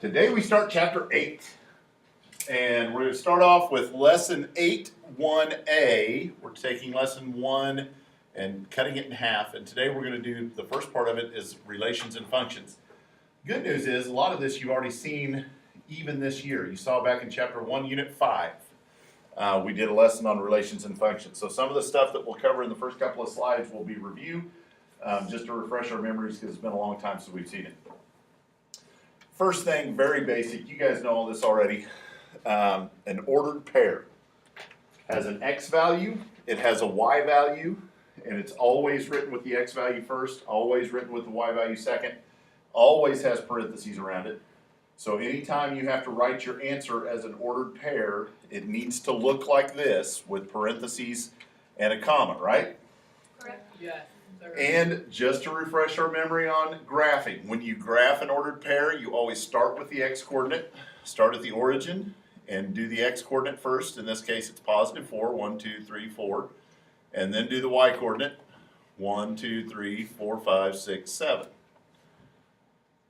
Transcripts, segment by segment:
Today we start chapter 8, and we're going to start off with lesson 8.1a. We're taking lesson 1 and cutting it in half, and today we're going to do the first part of it is relations and functions. Good news is a lot of this you've already seen even this year. You saw back in chapter 1, unit 5. We did a lesson on relations and functions. So some of the stuff that we'll cover in the first couple of slides will be review, just to refresh our memories because it's been a long time since we've seen it. First thing, very basic, you guys know all this already. An ordered pair has an x value, it has a y value, and it's always written with the x value first, always written with the y value second, always has parentheses around it. So anytime you have to write your answer as an ordered pair, it needs to look like this with parentheses and a comma, right? Correct. Yeah. And just to refresh our memory on graphing, when you graph an ordered pair, you always start with the x-coordinate, start at the origin, and do the x-coordinate first. In this case, it's positive 4, 1, 2, 3, 4. And then do the y-coordinate, 1, 2, 3, 4, 5, 6, 7.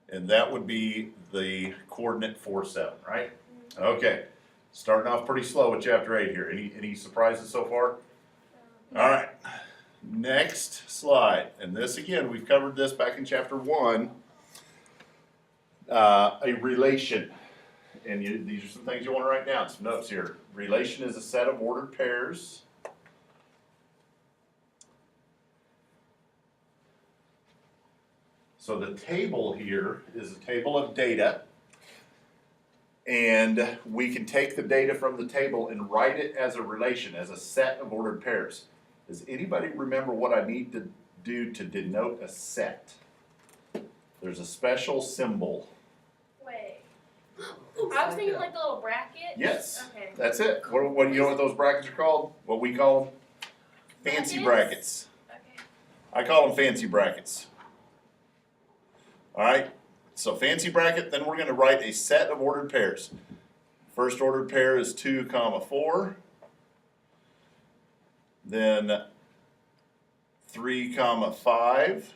And that would be the coordinate 4, 7, right? Okay, starting off pretty slow with chapter 8 here. Any surprises so far? All right. Next slide, and this again, we've covered this back in chapter 1, a relation, and these are some things you want to write down, some notes here. Relation is a set of ordered pairs. So the table here is a table of data, and we can take the data from the table and write it as a relation, as a set of ordered pairs. Does anybody remember what I need to do to denote a set? There's a special symbol. Wait. I was thinking like the little bracket. Yes. Okay. That's it. What do you know what those brackets are called? What we call them? Fancy brackets. Okay. I call them fancy brackets. All right. So fancy bracket, then we're going to write a set of ordered pairs. First ordered pair is 2, 4. Then 3, 5,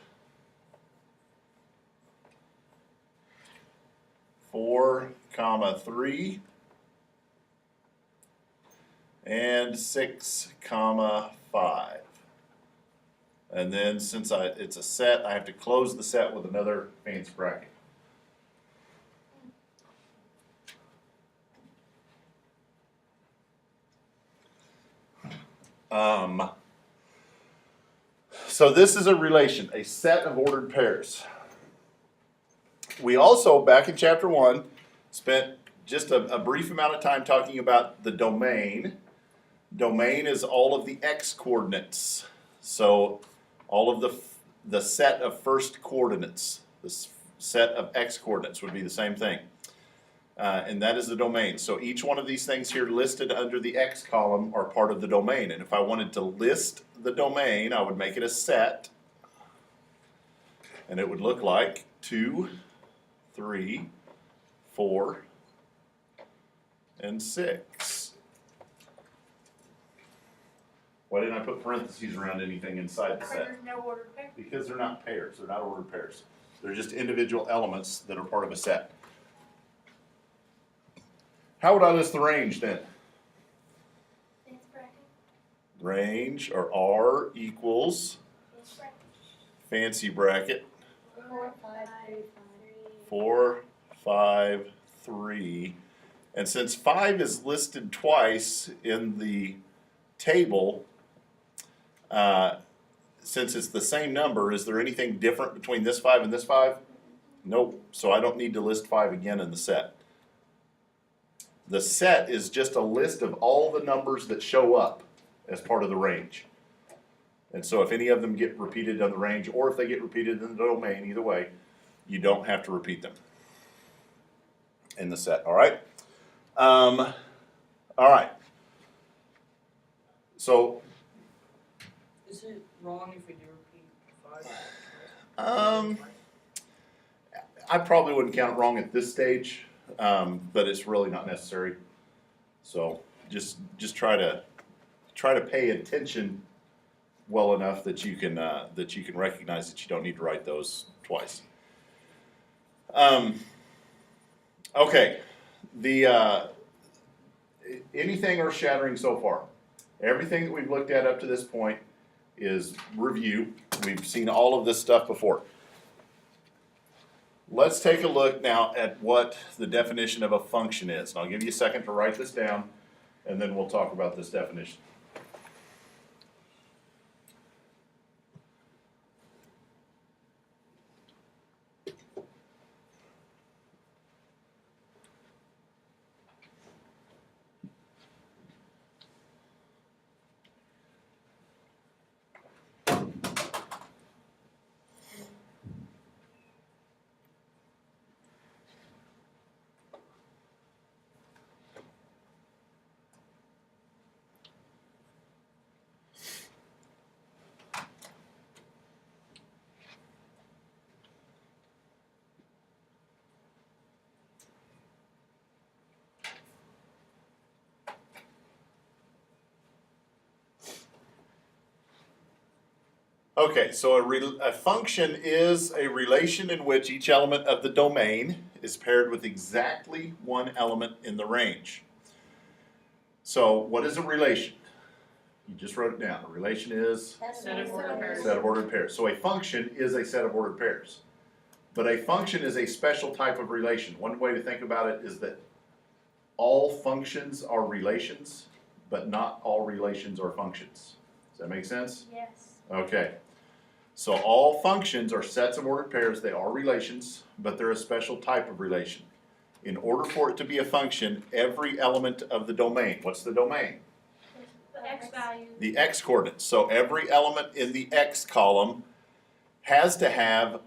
4, 3, and 6, 5. And then since it's a set, I have to close the set with another fancy bracket. So this is a relation, a set of ordered pairs. We also, back in chapter 1, spent just a brief amount of time talking about the domain. Domain is all of the x-coordinates. So all of the set of first coordinates, the set of x-coordinates would be the same thing. And that is the domain. So each one of these things here listed under the x column are part of the domain. And if I wanted to list the domain, I would make it a set. And it would look like 2, 3, 4, and 6. Why didn't I put parentheses around anything inside the set? There's no ordered pair. Because they're not pairs. They're not ordered pairs. They're just individual elements that are part of a set. How would I list the range then? Fancy bracket. Range, or R equals Fancy bracket. fancy bracket, 4, 5, 3, 4, 5, 3. And since 5 is listed twice in the table, since it's the same number, is there anything different between this 5 and this 5? Nope. So I don't need to list 5 again in the set. The set is just a list of all the numbers that show up as part of the range. And so if any of them get repeated on the range, or if they get repeated in the domain, either way, you don't have to repeat them in the set, all right? All right. So, is it wrong if we do repeat 5? I probably wouldn't count it wrong at this stage, but it's really not necessary. So just try to pay attention well enough that you can recognize that you don't need to write those twice. Okay, anything earth shattering so far? Everything that we've looked at up to this point is review. We've seen all of this stuff before. Let's take a look now at what the definition of a function is. And I'll give you a second to write this down, and then we'll talk about this definition. Okay, so a function is a relation in which each element of the domain is paired with exactly one element in the range. So what is a relation? You just wrote it down. A relation is Set of ordered pairs. set of ordered pairs. So a function is a set of ordered pairs. But a function is a special type of relation. One way to think about it is that all functions are relations, but not all relations are functions. Does that make sense? Yes. Okay. So all functions are sets of ordered pairs. They are relations, but they're a special type of relation. In order for it to be a function, every element of the domain, what's the domain? The x value. The x coordinates. So every element in the x column has to have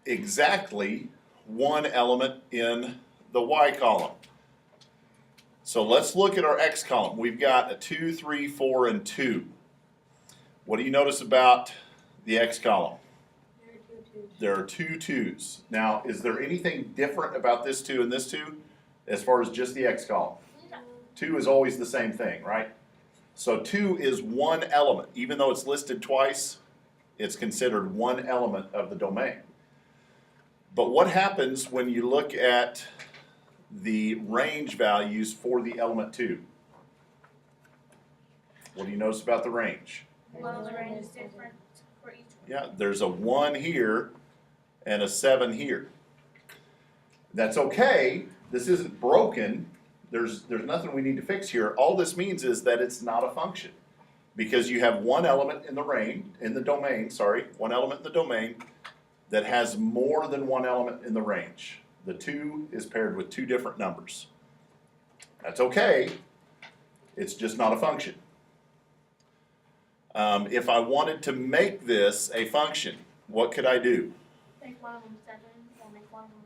exactly one element in the y column. So let's look at our x column. We've got a 2, 3, 4, and 2. What do you notice about the x column? There are two 2's. Now, is there anything different about this 2 and this 2 as far as just the x column? No. 2 is always the same thing, right? So 2 is one element. Even though it's listed twice, it's considered one element of the domain. But what happens when you look at the range values for the element 2? What do you notice about the range? Well, the range is different for each one. Yeah, there's a 1 here and a 7 here. That's okay. This isn't broken. There's nothing we need to fix here. All this means is that it's not a function. Because you have one element in the one element in the domain that has more than one element in the range. The 2 is paired with two different numbers. That's okay. It's just not a function. If I wanted to make this a function, what could I do? Make one of them 7 or make one of them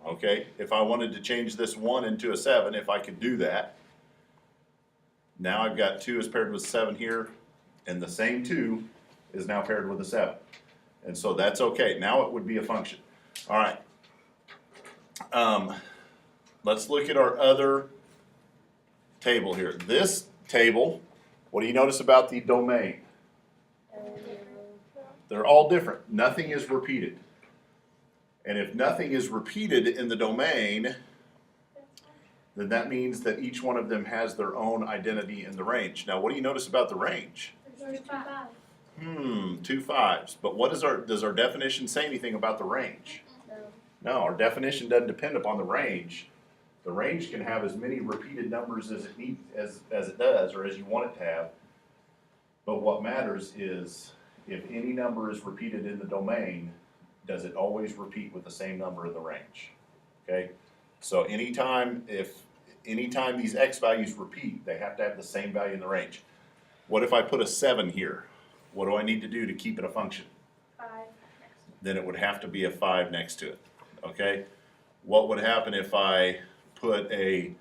1. Okay, if I wanted to change this 1 into a 7, if I could do that, now I've got 2 is paired with 7 here, and the same 2 is now paired with a 7. And so that's okay. Now it would be a function. All right. Let's look at our other table here. This table, what do you notice about the domain? They're all different. Nothing is repeated. And if nothing is repeated in the domain, then that means that each one of them has their own identity in the range. Now, what do you notice about the range? There's 2 5. 2 5s. But what does our definition say anything about the range? No, our definition doesn't depend upon the range. The range can have as many repeated numbers as it needs, as it does, or as you want it to have. But what matters is if any number is repeated in the domain, does it always repeat with the same number in the range? Okay? So anytime these x values repeat, they have to have the same value in the range. What if I put a 7 here? What do I need to do to keep it a function? 5. Then it would have to be a 5 next to it. Okay? What would happen if I put a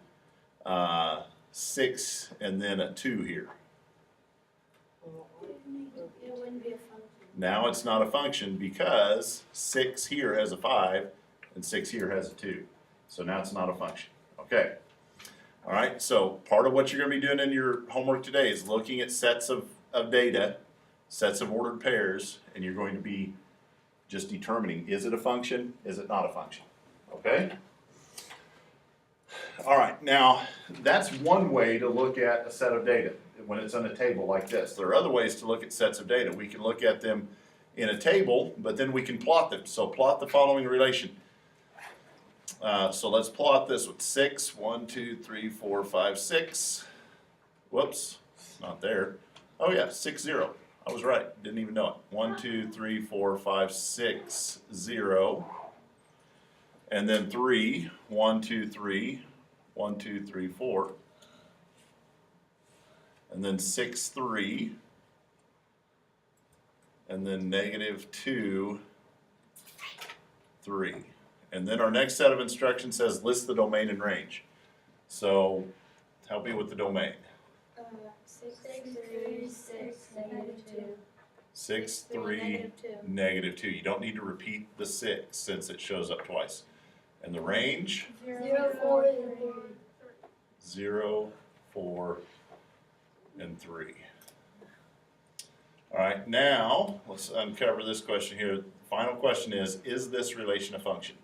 6 and then a 2 here? It wouldn't be a function. Now it's not a function because 6 here has a 5 and 6 here has a 2. So now it's not a function. Okay. All right, so part of what you're going to be doing in your homework today is looking at sets of data, sets of ordered pairs, and you're going to be just determining, is it a function, is it not a function? Okay? All right, now, that's one way to look at a set of data, when it's on a table like this. There are other ways to look at sets of data. We can look at them in a table, but then we can plot them. So plot the following relation. So let's plot this with 6, 1, 2, 3, 4, 5, 6. Whoops, not there. Oh yeah, 6, 0. I was right, didn't even know it. 1, 2, 3, 4, 5, 6, 0. And then 3, 1, 2, 3, 1, 2, 3, 4. And then 6, 3. And then -2, 3. And then our next set of instructions says list the domain and range. So help me with the domain. 6, 3, 6, -2. 6, 3, -2. You don't need to repeat the 6 since it shows up twice. And the range? 0, 4, 3. 0, 4, and 3. All right, now let's uncover this question here. The final question is this relation a function?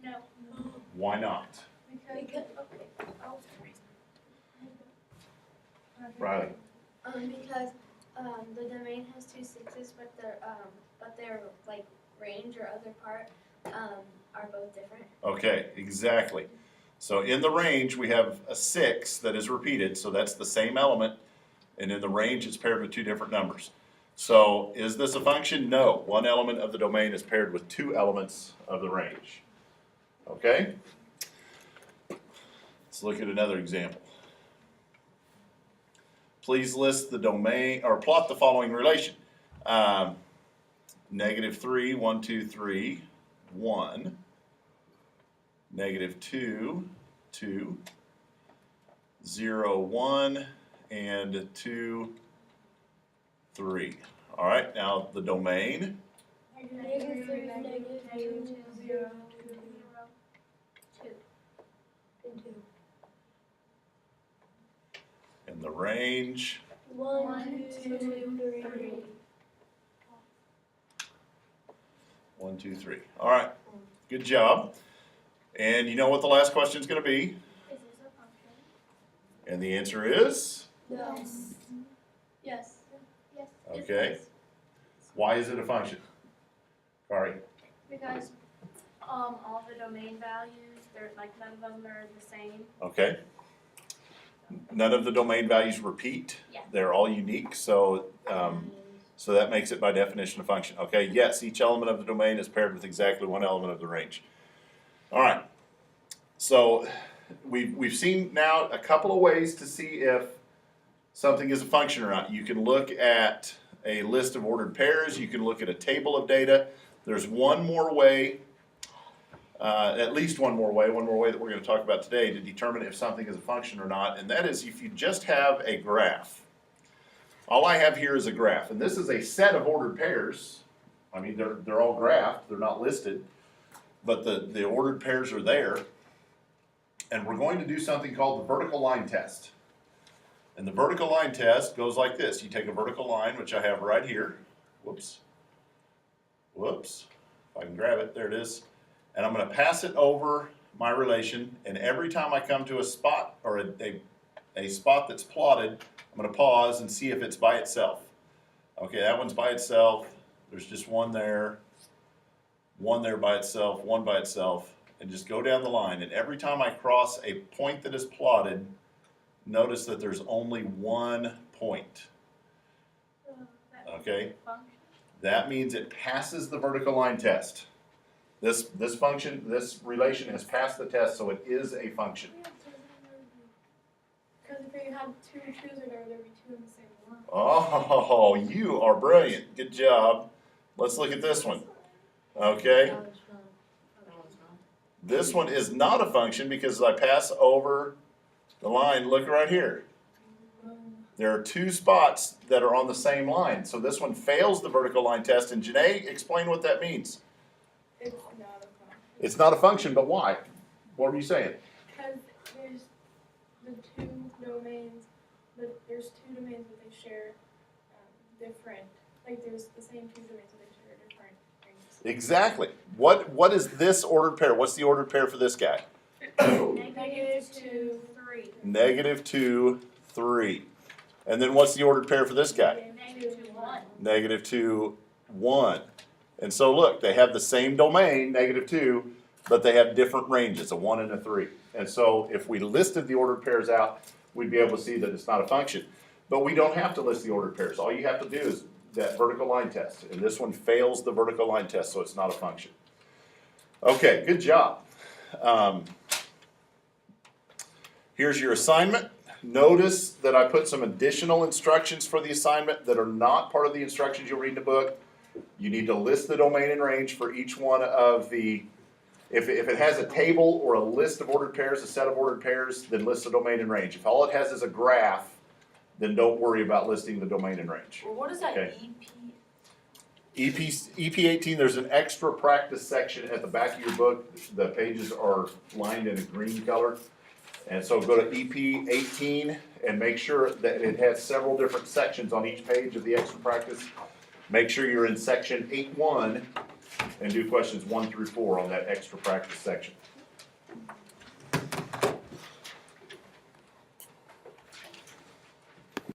No. Why not? Because, Riley? Because the domain has 2 6s, but their like range or other part are both different. Okay, exactly. So in the range, we have a 6 that is repeated, so that's the same element. And in the range, it's paired with 2 different numbers. So is this a function? No. One element of the domain is paired with 2 elements of the range. Okay? Let's look at another example. Please list the domain, or plot the following relation. -3, 1, 2, 3, 1. -2, 2. 0, 1. And 2, 3. All right, now the domain. -3, -2, 0, 2. And 2. And the range. 1, 2, 3. 1, 2, 3. All right, good job. And you know what the last question is going to be? Is this a function? And the answer is? Yes. Yes. Yes. Okay. Why is it a function? Kari? Because all the domain values, they're like none of them are the same. Okay. None of the domain values repeat. Yeah. They're all unique, so so that makes it by definition a function. Okay, yes, each element of the domain is paired with exactly one element of the range. All right, so we've seen now a couple of ways to see if something is a function or not. You can look at a list of ordered pairs, you can look at a table of data. There's one more way, at least one more way that we're going to talk about today to determine if something is a function or not, and that is if you just have a graph. All I have here is a graph, and this is a set of ordered pairs. I mean, they're all graphed, they're not listed, but the ordered pairs are there. And we're going to do something called the vertical line test. And the vertical line test goes like this. You take a vertical line, which I have right here. Whoops. Whoops. If I can grab it, there it is. And I'm going to pass it over my relation, and every time I come to a spot or a spot that's plotted, I'm going to pause and see if it's by itself. Okay, that one's by itself. There's just one there by itself, one by itself, and just go down the line. And every time I cross a point that is plotted, notice that there's only one point. Okay, that means it passes the vertical line test. This relation has passed the test, so it is a function. Because if you had 2 twos in there, there'd be 2 in the same one. Oh, you are brilliant. Good job. Let's look at this one. Okay, this one is not a function because as I pass over the line, look right here. There are 2 spots that are on the same line, so this one fails the vertical line test. And Janae, explain what that means. It's not a function. It's not a function, but why? What were you saying? Because there's the 2 domains, but there's 2 domains that they share different, like there's the same 2 domains that they share different things. Exactly. What is this ordered pair? What's the ordered pair for this guy? -2, 3. -2, 3. And then what's the ordered pair for this guy? -2, 1. -2, 1. And so look, they have the same domain, -2, but they have different ranges, a 1 and a 3. And so if we listed the ordered pairs out, we'd be able to see that it's not a function. But we don't have to list the ordered pairs. All you have to do is that vertical line test. And this one fails the vertical line test, so it's not a function. Okay, good job. Here's your assignment. Notice that I put some additional instructions for the assignment that are not part of the instructions you'll read in the book. You need to list the domain and range for each one of the, if it has a table or a list of ordered pairs, a set of ordered pairs, then list the domain and range. If all it has is a graph, then don't worry about listing the domain and range. Well, what is that Okay. EP? EP18, there's an extra practice section at the back of your book. The pages are lined in a green color. And so go to EP18 and make sure that it has several different sections on each page of the extra practice. Make sure you're in section 8.1 and do questions 1 through 4 on that extra practice section.